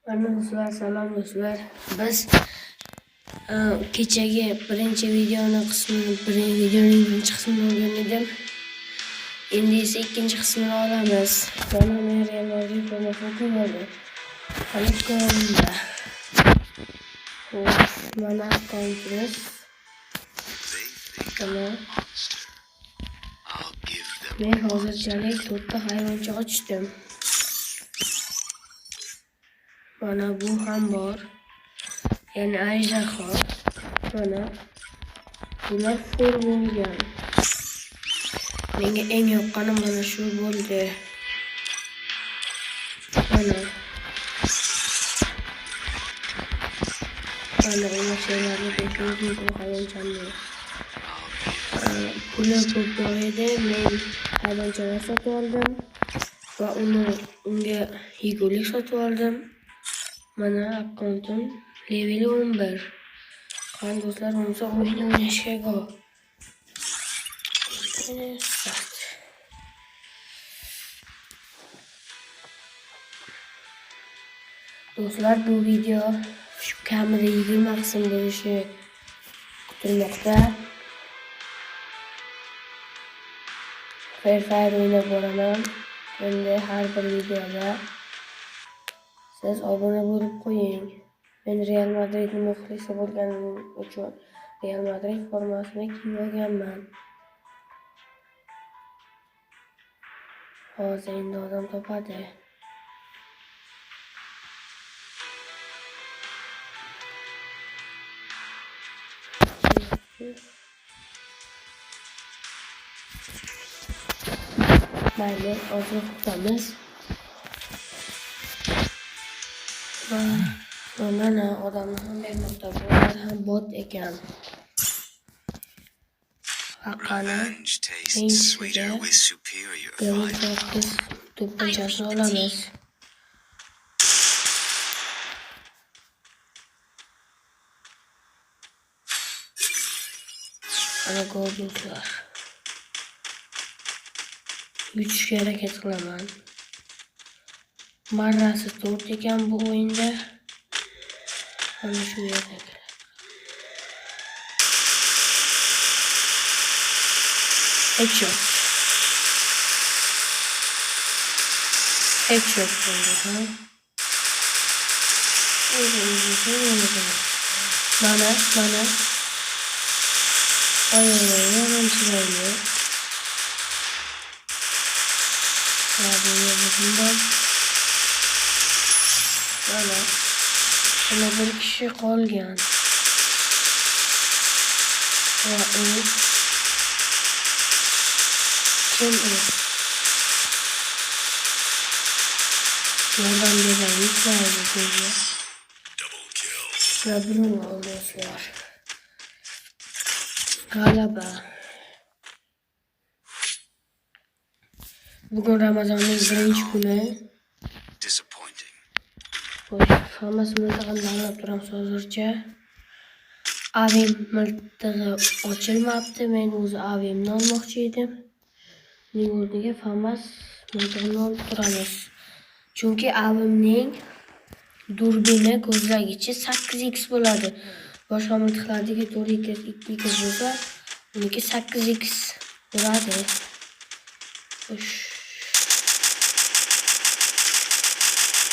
Do'stlar, salom do'stlar. Biz kechagi videoning birinchi qismini olgan edim. Endi esa ikkinchi qismini olamiz. Mana men Real Madrid formasini kiydim. Hali ko'rinda. Mana akkauntimiz. Men hozirchalik 4 ta hayvoncha ochdim. Mana bu ham bor. Yani ajdarho. Mana bular full bo'lgan. Menga eng yoqqani mana shu bo'ldi. Mana o'sha şeylarni bekitib hayvonchamni. Puli ko'p bor edi. Men hayvonchalar sotib oldim va unga yegulik sotib oldim. Mana akkauntim level 11. Qani do'stlar, bo'lsa o'yin o'ynashga go. Do'stlar, bu video shu kamida 20 qism bo'lishi kutilmoqda. Free Fire o'ynab boraman. Endi har bir videoda siz obuna bo'lib qo'ying. Men Real Madrid muxlisi bo'lganim uchun Real Madrid formasini kiyib olganman. Hozir endi odam topadi. Mayli, hozir kutamiz. Mana odamni ham bermoqda. Bular ham bot ekan. Haqqani to'pponchasini olamiz. Ana ko'rdingizlar. Yutishga harakat qilaman. Marrasi 4 ekan bu o'yinda. Ana shu yerda. Headshot bo'ldi, ha. Mana. Ayollarning chiroyli. Mana bir kishi qolgan. Va u kim u? Yordam beraylik bizga. Sabrin do'stlar. G'alaba. Bugun Ramazonning birinchi kuni. Hammasi miltig'ini tanlab turamiz hozircha. Avim miltig'i ochilmabdi. Men o'zi avimni olmoqchi edim. Uning o'rniga Famas miltig'ini olib turamiz. Chunki avimning durbini ko'zlagichi 8x bo'ladi. Boshqa miltiqlardagi 4x, 2x bo'lsa, uniki 8x bo'ladi.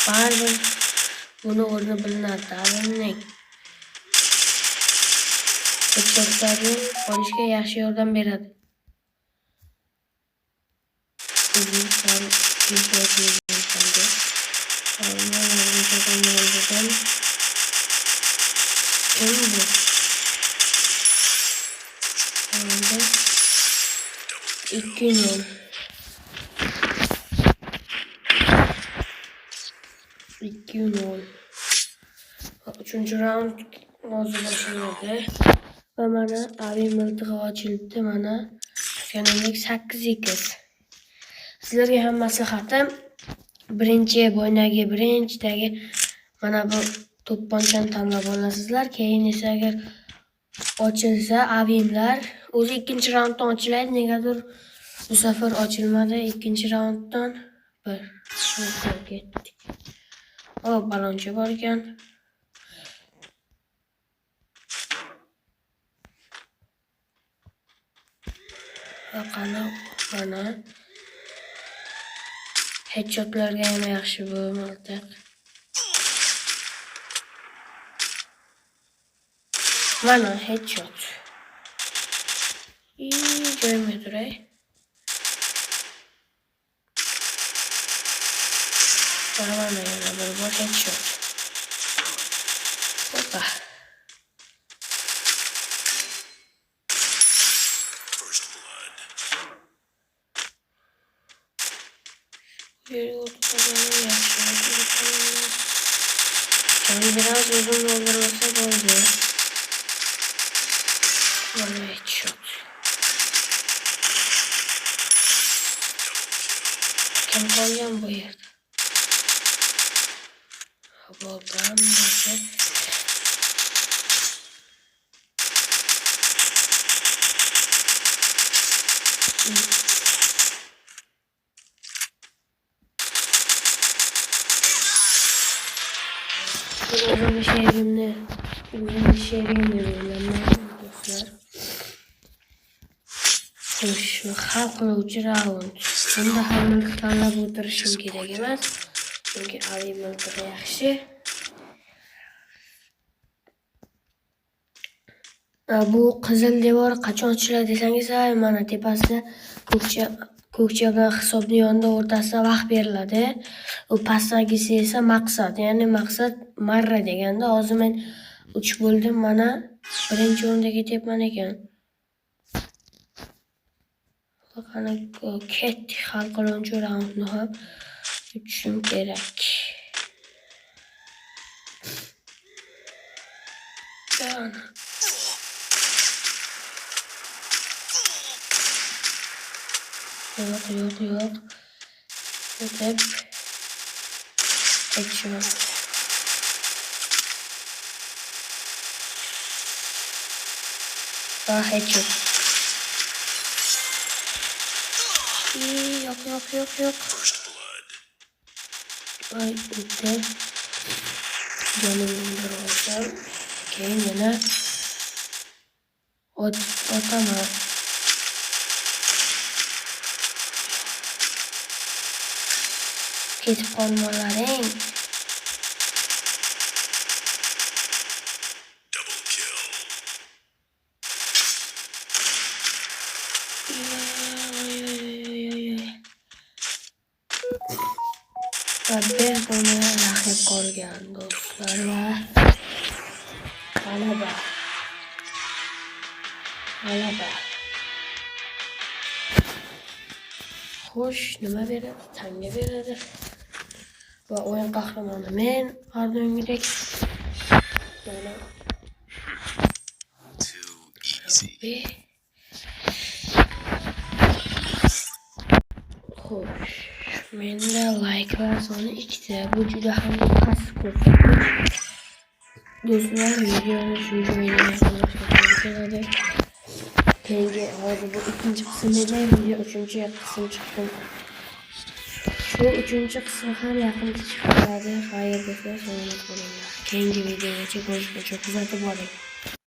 Baribir buni o'rni bilinadi. Avimning headshotlarni olishga yaxshi yordam beradi. İki nol. Üçüncü round hozir boshlanadi. Va mana avim miltig'i ochildi. Mana kanallik 8x. Sizlarga ham maslahatim, birinchidagi mana bu to'pponchani tanlab olasizlar. Keyin esa agar ochilsa avimlar o'zi ikkinchi raunddan ochiladi. Negadir bu safar ochilmadi. Ikkinchi raunddan bir ketdik. O balonchi bor ekan. Qani mana headshotlarga ham yaxshi bu miltiq. Mana headshot. Joyimga turay. Mana yana bir bor headshot. Hoppa. Canı biraz uzun doldurulsa oldu. Bana headshot. Kim kalacağım bu yerde? Buradan nasıl? Uzun bir şehrimde dostlar. Şu hal qiluvchi raund. Bunda har miltiq tanlab o'tirishim kerak emas. Chunki Ali miltiq yaxshi. Bu qizil devor qachon ochiladi desangiz, mana tepasida ko'kcha bilan hisobni yonida o'rtasida vaqt beriladi. U pastdagisi esa maqsad, ya'ni maqsad marra deganda. Hozir men 3 bo'ldim, mana birinchi o'rinda ketyapman ekan. Qani ketdik, hal qiluvchi raundni ham o'tishim kerak. Yok. Ötep. Headshot. Headshot. Yok. Ay bitti. Canım bir olsam. Keyin yana otama. Ketib qolmalaring. Bir buni raqib qolgan do'stlar va g'alaba. Xo'sh, nima beradi? Tanga beradi. Va o'yin qahramoni men har doimgidek. Mana xo'sh, menda likelar soni 2 ta. Bu juda ham past ko'rsatkich. Do'stlar, videoni shu joyiga yaqinlashtirib keyingi hozir bu ikkinchi qism edi, video uchinchi qism chiqdi. Shu uchinchi qism ham yaqinda chiqadi. Xayr do'stlar, salomat bo'linglar. Keyingi videogacha ko'rishguncha kuzatib boring.